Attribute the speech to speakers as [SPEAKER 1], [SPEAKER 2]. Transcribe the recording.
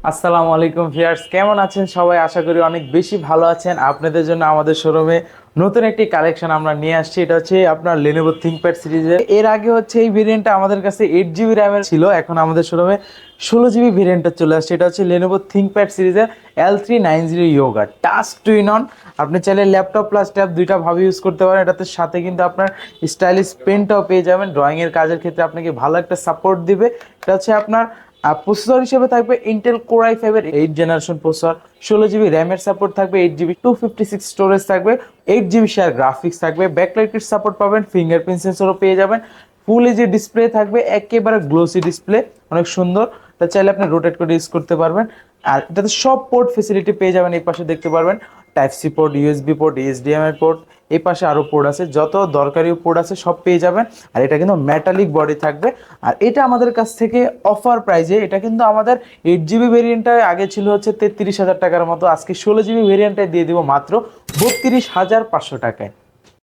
[SPEAKER 1] আসসালামু আলাইকুম ভিউয়ার্স, কেমন আছেন সবাই? আশা করি অনেক বেশি ভালো আছেন। আপনাদের জন্য আমাদের শোরুমে নতুন একটি কালেকশন আমরা নিয়ে আসছি। এটা হচ্ছে আপনার Lenovo ThinkPad সিরিজের। এর আগে হচ্ছে এই ভেরিয়েন্টটা আমাদের কাছে 8 জিবি র্যামের ছিল, এখন আমাদের শোরুমে 16 জিবি ভেরিয়েন্টটা চলে আসছে। এটা হচ্ছে Lenovo ThinkPad সিরিজের L390 Yoga touch two in one. আপনি চাইলে ল্যাপটপ প্লাস ট্যাব দুইটা ভাবে ইউজ করতে পারেন। এটাতে সাথে কিন্তু আপনার স্টাইলিশ পেনটাও পেয়ে যাবেন। ড্রয়িংয়ের কাজের ক্ষেত্রে আপনাকে ভালো একটা সাপোর্ট দিবে। এটা হচ্ছে আপনার প্রসেসর হিসেবে থাকবে ইন্টেল কোর i5 এর 8 জেনারেশন প্রসেসর। 16 জিবি র্যামের সাপোর্ট থাকবে, 8 জিবি 256 স্টোরেজ থাকবে, 8 জিবি শেয়ার গ্রাফিক্স থাকবে, ব্যাকলাইটের সাপোর্ট পাবেন, ফিঙ্গারপ্রিন্ট সেন্সরও পেয়ে যাবেন। ফুল এইচডি ডিসপ্লে থাকবে, একেবারে গ্লোসি ডিসপ্লে, অনেক সুন্দর। তা চাইলে আপনি রোটেট করে ইউজ করতে পারবেন। আর এটাতে সব পোর্ট ফেসিলিটি পেয়ে যাবেন। এই পাশে দেখতে পারবেন type C port, USB port, HDMI port. এই পাশে আরও পোর্ট আছে, যত দরকারি পোর্ট আছে সব পেয়ে যাবেন। আর এটা কিন্তু মেটালিক বডি থাকবে। আর এটা আমাদের কাছ থেকে অফার প্রাইজে, এটা কিন্তু আমাদের 8 জিবি ভেরিয়েন্টটায় আগে ছিল হচ্ছে 33,000 টাকার মতো, আজকে 16 জিবি ভেরিয়েন্টটায় দিয়ে দিব মাত্র 32,500 টাকায়।